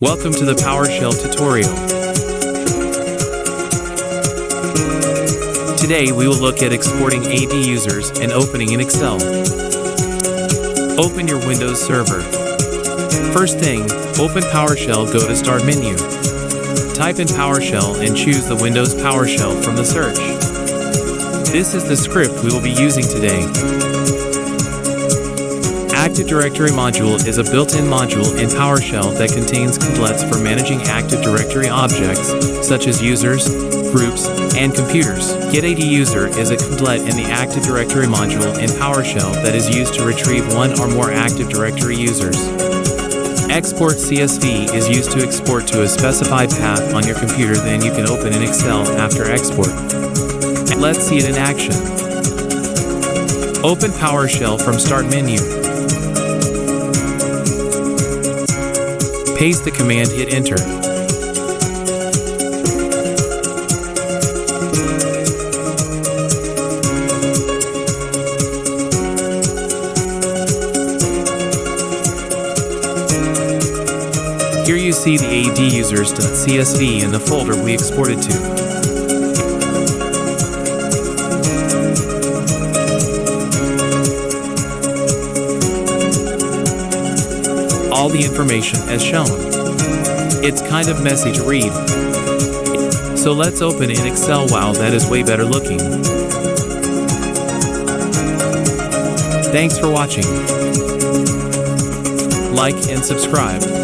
Welcome to the PowerShell tutorial. Today we will look at exporting ADUsers and opening in Excel. Open your Windows server. First thing, open PowerShell, go to Start menu. Type in PowerShell and choose the Windows PowerShell from the search. This is the script we will be using today. ActiveDirectory module is a built-in module in PowerShell that contains couplets for managing Active Directory objects, such as users, groups, and computers. Get-ADUser is a couplet in the Active Directory module in PowerShell that is used to retrieve one or more Active Directory users. Export-Csv is used to export to a specified path on your computer, then you can open in Excel after export. Let's see it in action. Open PowerShell from Start menu. Paste the command, hit enter. Here you see the ADUsers.csv in the folder we exported to. All the information as shown. It's kind of messy to read. So let's open in Excel. Wow, that is way better looking. Thanks for watching. Like and subscribe.